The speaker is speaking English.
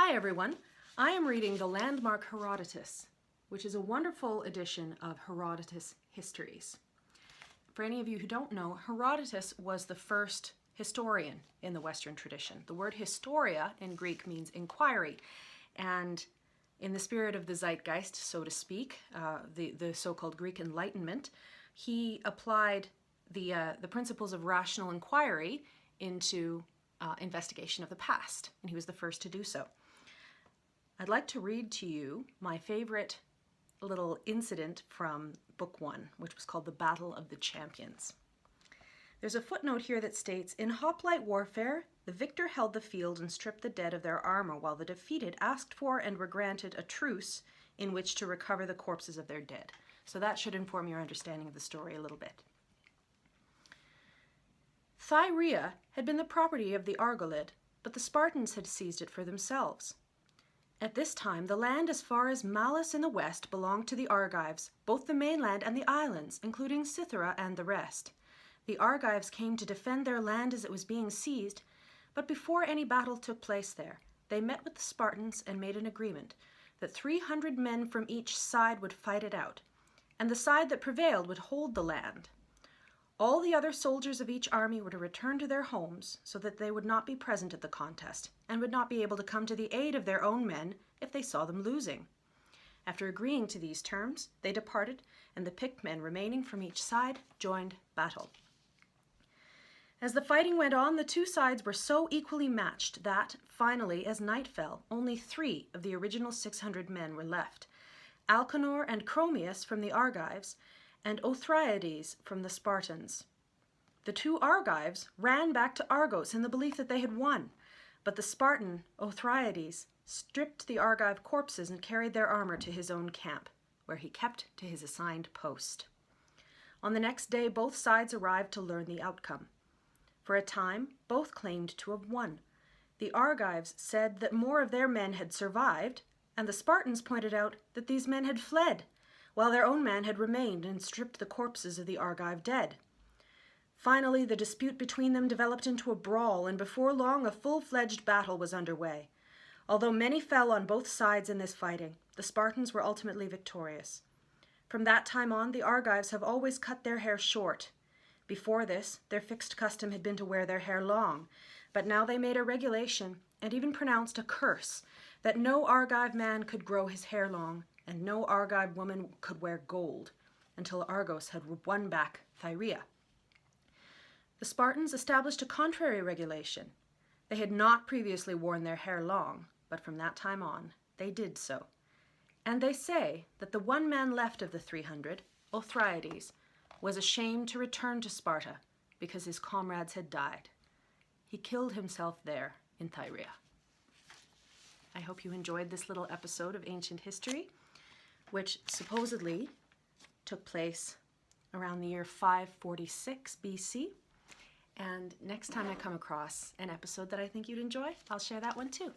Hi everyone, I am reading the Landmark Herodotus, which is a wonderful edition of Herodotus Histories. For any of you who don't know, Herodotus was the first historian in the Western tradition. The word historia in Greek means inquiry, and in the spirit of the zeitgeist, so to speak, the so-called Greek Enlightenment, he applied the principles of rational inquiry into investigation of the past, and he was the first to do so. I'd like to read to you my favorite little incident from Book 1, which was called the Battle of the Champions. There's a footnote here that states, "In hoplite warfare, the victor held the field and stripped the dead of their armor, while the defeated asked for and were granted a truce in which to recover the corpses of their dead." So that should inform your understanding of the story a little bit. Thyrea had been the property of the Argolid, but the Spartans had seized it for themselves. At this time, the land as far as Malis in the west belonged to the Argives, both the mainland and the islands, including Cythera and the rest. The Argives came to defend their land as it was being seized, but before any battle took place there, they met with the Spartans and made an agreement that 300 men from each side would fight it out, and the side that prevailed would hold the land. All the other soldiers of each army were to return to their homes so that they would not be present at the contest and would not be able to come to the aid of their own men if they saw them losing. After agreeing to these terms, they departed, and the picked men remaining from each side joined battle. As the fighting went on, the two sides were so equally matched that, finally, as night fell, only 3 of the original 600 men were left: Alcanor and Chromius from the Argives, and Othryades from the Spartans. The 2 Argives ran back to Argos in the belief that they had won, but the Spartan Othryades stripped the Argive corpses and carried their armor to his own camp, where he kept to his assigned post. On the next day, both sides arrived to learn the outcome. For a time, both claimed to have won. The Argives said that more of their men had survived, and the Spartans pointed out that these men had fled, while their own men had remained and stripped the corpses of the Argive dead. Finally, the dispute between them developed into a brawl, and before long a full-fledged battle was underway. Although many fell on both sides in this fighting, the Spartans were ultimately victorious. From that time on, the Argives have always cut their hair short. Before this, their fixed custom had been to wear their hair long, but now they made a regulation and even pronounced a curse that no Argive man could grow his hair long, and no Argive woman could wear gold, until Argos had won back Thyrea. The Spartans established a contrary regulation. They had not previously worn their hair long, but from that time on, they did so. And they say that the one man left of the 300, Othryades, was ashamed to return to Sparta because his comrades had died. He killed himself there in Thyrea. I hope you enjoyed this little episode of ancient history, which supposedly took place around the year 546 BC. And next time I come across an episode that I think you'd enjoy, I'll share that one too.